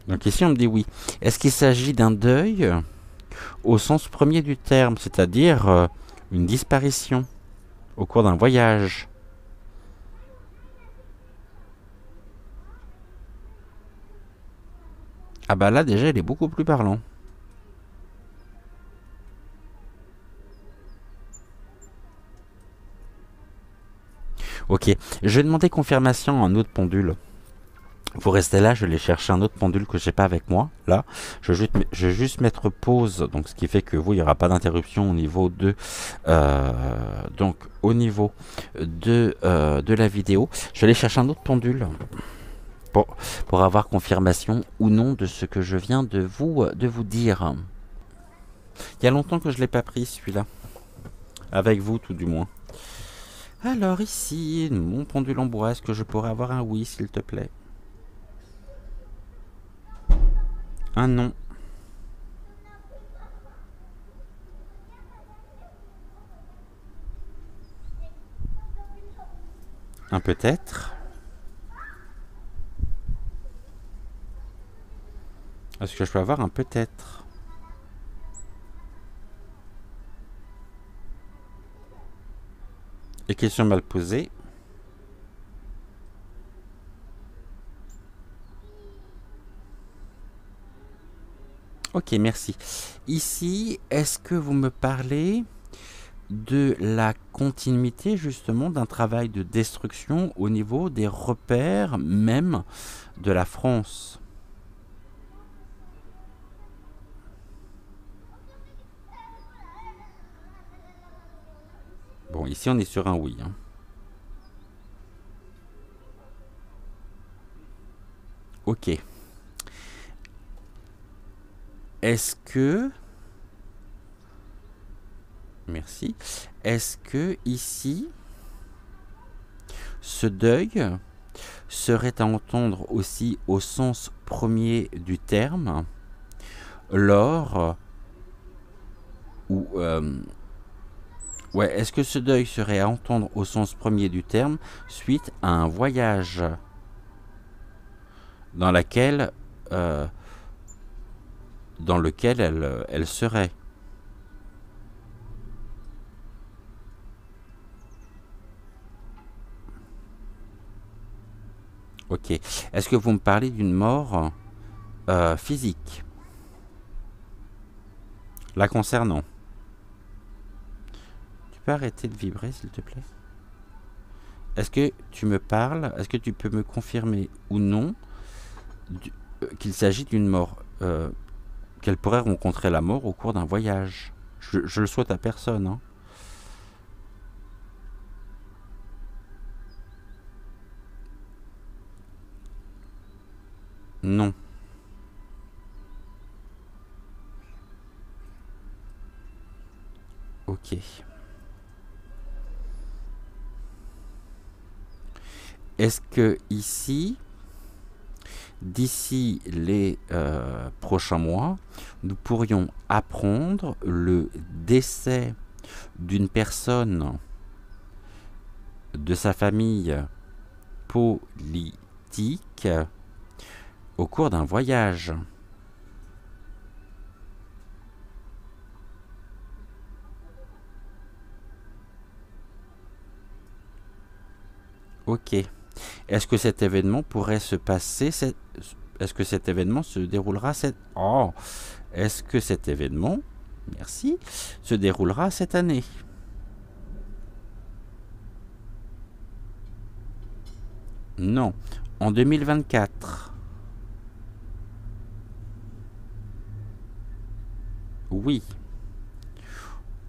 A: Donc ici on me dit oui. Est-ce qu'il s'agit d'un deuil au sens premier du terme, c'est-à-dire une disparition au cours d'un voyage? Ah bah là déjà il est beaucoup plus parlant. Ok, je vais demander confirmation à un autre pendule. Vous restez là, je vais chercher un autre pendule que j'ai pas avec moi. Là, je vais juste mettre pause, donc ce qui fait que vous, il n'y aura pas d'interruption au niveau de, donc au niveau de la vidéo. Je vais aller chercher un autre pendule pour avoir confirmation ou non de ce que je viens de vous dire. Il y a longtemps que je l'ai pas pris celui-là, avec vous tout du moins. Alors ici, mon pendule en bois, est-ce que je pourrais avoir un oui, s'il te plaît? Un non. Un peut-être. Est-ce que je peux avoir un peut-être? Et question mal posée. Ok, merci. Ici, est-ce que vous me parlez de la continuité justement d'un travail de destruction au niveau des repères même de la France? Bon, ici on est sur un oui, hein. Ok. Est-ce que... Merci. Est-ce que ici, ce deuil serait à entendre aussi au sens premier du terme, lors où... ouais, est-ce que ce deuil serait à entendre au sens premier du terme suite à un voyage dans laquelle... euh, dans lequel elle serait? Ok. Est-ce que vous me parlez d'une mort physique la concernant? Tu peux arrêter de vibrer, s'il te plaît? Est-ce que tu me parles? Est-ce que tu peux me confirmer ou non qu'il s'agit d'une mort, qu'elle pourrait rencontrer la mort au cours d'un voyage? Je le souhaite à personne, hein. Non. Ok. Est-ce que ici, d'ici les prochains mois, nous pourrions apprendre le décès d'une personne de sa famille politique au cours d'un voyage? Ok. Est-ce que cet événement pourrait se passer est-ce que cet événement se déroulera cette... Oh. Est-ce que cet événement, merci, se déroulera cette année? Non. En 2024? Oui.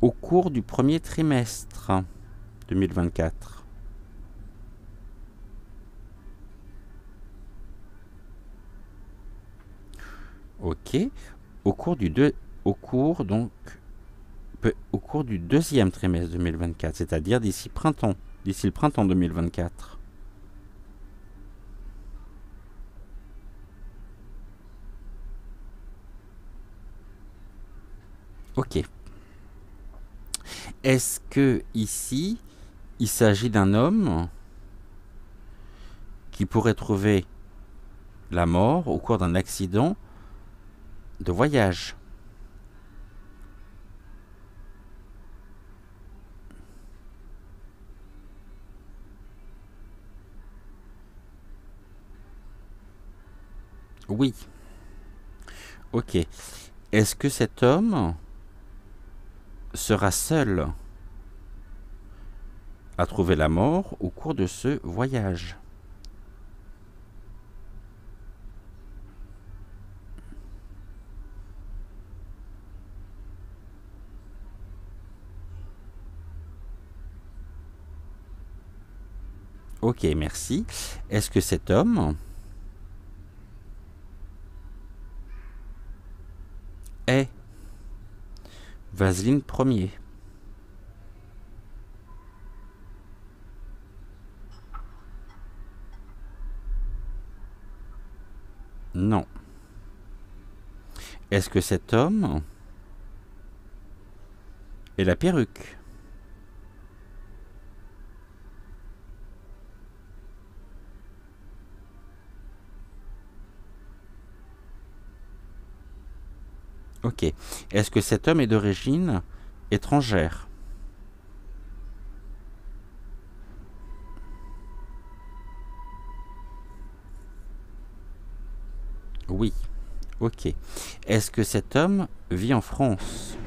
A: Au cours du premier trimestre 2024? Ok. Au cours du deux, au cours donc au cours du deuxième trimestre 2024, c'est-à-dire d'ici le printemps 2024. Ok. Est-ce que ici, il s'agit d'un homme qui pourrait trouver la mort au cours d'un accident de voyage? Oui. Ok. Est-ce que cet homme sera seul à trouver la mort au cours de ce voyage? Ok, merci. Est-ce que cet homme est Vaseline Premier? Non. Est-ce que cet homme est la perruque? Ok. Est-ce que cet homme est d'origine étrangère? Oui. Ok. Est-ce que cet homme vit en France?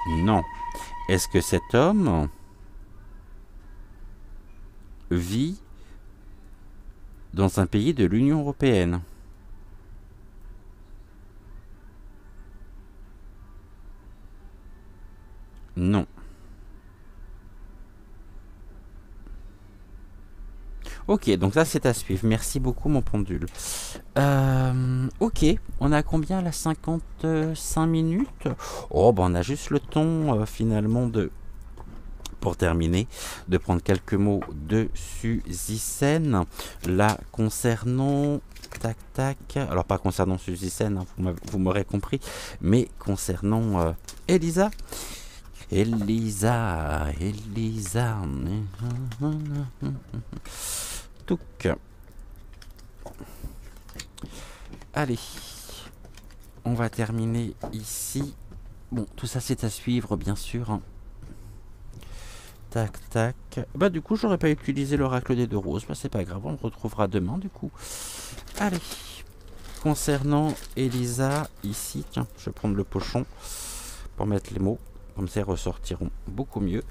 A: Non. Est-ce que cet homme vit dans un pays de l'Union européenne? Non. Ok, donc ça c'est à suivre. Merci beaucoup mon pendule. Ok, on a combien là? 55 minutes? Oh, bah on a juste le temps finalement de, pour terminer, de prendre quelques mots de Suzy-Sen. Là, concernant... Tac, tac. Alors, pas concernant Suzy-Sen, hein, vous m'aurez compris, mais concernant Elisa. Elisa, Elisa. Touc. Allez, on va terminer ici. Bon, tout ça c'est à suivre, bien sûr. Tac, tac. Bah du coup, j'aurais pas utilisé l'oracle des deux roses. Bah c'est pas grave, on le retrouvera demain du coup. Allez. Concernant Elisa, ici, tiens, je vais prendre le pochon pour mettre les mots. Comme ça, ils ressortiront beaucoup mieux.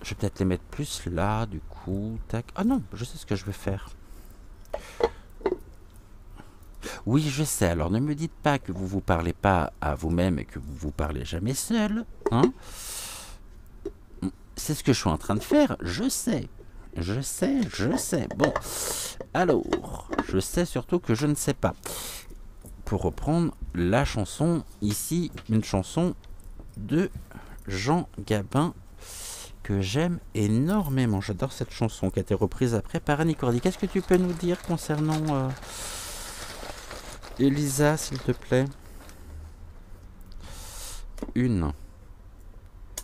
A: Je vais peut-être les mettre plus là, du coup. Tac. Ah non, je sais ce que je vais faire. Oui, je sais. Alors, ne me dites pas que vous vous parlez pas à vous-même et que vous vous parlez jamais seul. Hein? C'est ce que je suis en train de faire. Je sais. Je sais, je sais. Bon. Alors, je sais surtout que je ne sais pas. Pour reprendre la chanson, ici, une chanson de Jean Gabin que j'aime énormément. J'adore cette chanson qui a été reprise après par Annie Cordy. Qu'est-ce que tu peux nous dire concernant Elisa, s'il te plaît? 1,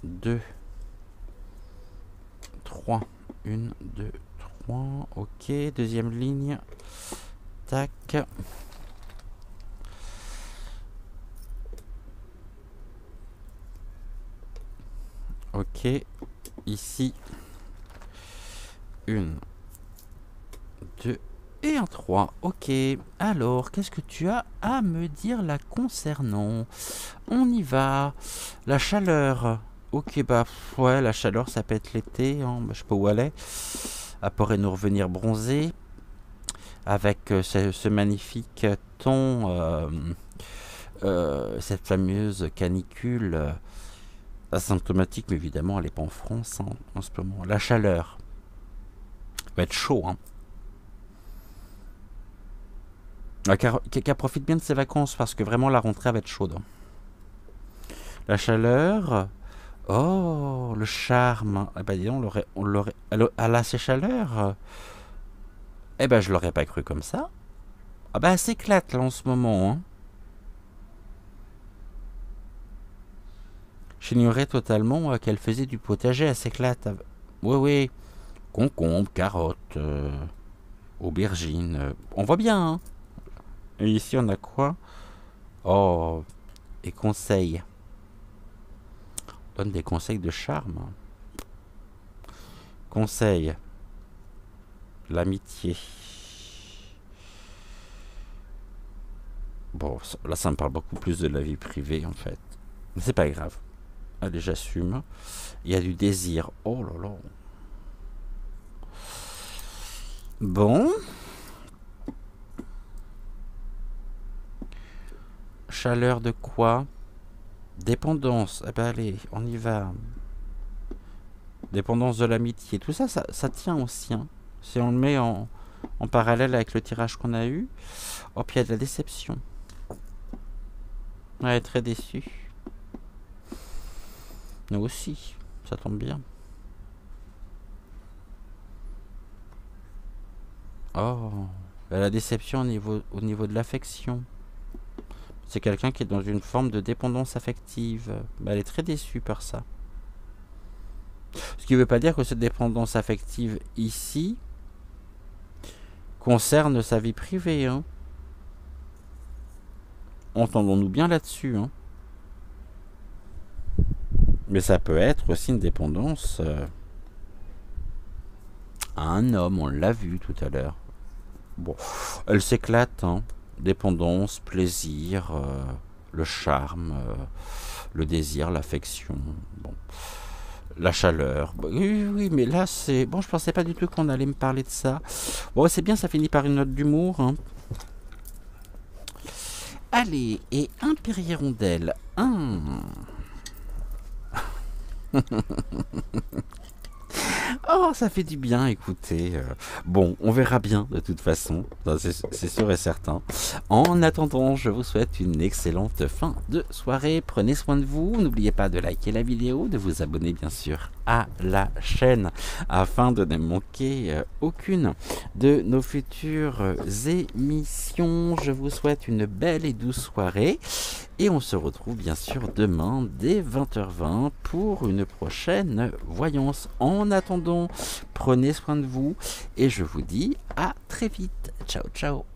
A: 2, 3. 1, 2, 3. Ok, deuxième ligne. Tac. Ok, ici. 1, 2 et un 3. Ok, alors, qu'est-ce que tu as à me dire là concernant? On y va. La chaleur. Ok, bah, ouais, la chaleur, ça peut être l'été. Hein. Bah, je sais pas où aller. Elle pourrait nous revenir bronzer. Avec ce magnifique ton. Cette fameuse canicule asymptomatique, mais évidemment, elle n'est pas en France hein, en ce moment. La chaleur. Va être chaud, hein. Qu'elle profite bien de ses vacances parce que vraiment la rentrée va être chaude. La chaleur. Oh, le charme. Eh ben dis donc, on l'aurait. Elle a ses chaleurs. Eh ben je l'aurais pas cru comme ça. Ah ben elle s'éclate là en ce moment. Hein. J'ignorais totalement qu'elle faisait du potager. Elle s'éclate. Oui, oui. Concombre, carottes, aubergines. On voit bien. Hein. Et ici on a quoi? Oh, et conseils. Donne des conseils de charme. Conseil. L'amitié. Bon, là ça me parle beaucoup plus de la vie privée en fait. Mais c'est pas grave. Allez, j'assume. Il y a du désir. Oh là là. Bon. Chaleur de quoi? Dépendance. Eh ben allez, on y va. Dépendance de l'amitié. Tout ça, ça tient aussi. Hein. Si on le met en parallèle avec le tirage qu'on a eu. Oh, puis il y a de la déception. Ouais, très déçu. Nous aussi. Ça tombe bien. Oh. La déception au niveau de l'affection. C'est quelqu'un qui est dans une forme de dépendance affective. Bah, elle est très déçue par ça. Ce qui ne veut pas dire que cette dépendance affective ici concerne sa vie privée. Hein. Entendons-nous bien là-dessus. Hein. Mais ça peut être aussi une dépendance un homme, on l'a vu tout à l'heure. Bon, elle s'éclate, hein. Dépendance, plaisir, le charme, le désir, l'affection, bon, la chaleur. Bon, oui, oui, mais là, c'est... Bon, je pensais pas du tout qu'on allait me parler de ça. Bon, c'est bien, ça finit par une note d'humour, hein. Allez, et un pérhirondelle. Oh, ça fait du bien, écoutez. Bon, on verra bien de toute façon, c'est sûr et certain. En attendant, je vous souhaite une excellente fin de soirée. Prenez soin de vous. N'oubliez pas de liker la vidéo, de vous abonner bien sûr à la chaîne afin de ne manquer aucune de nos futures émissions. Je vous souhaite une belle et douce soirée. Et on se retrouve bien sûr demain dès 20h20 pour une prochaine voyance. En attendant, prenez soin de vous et je vous dis à très vite. Ciao, ciao.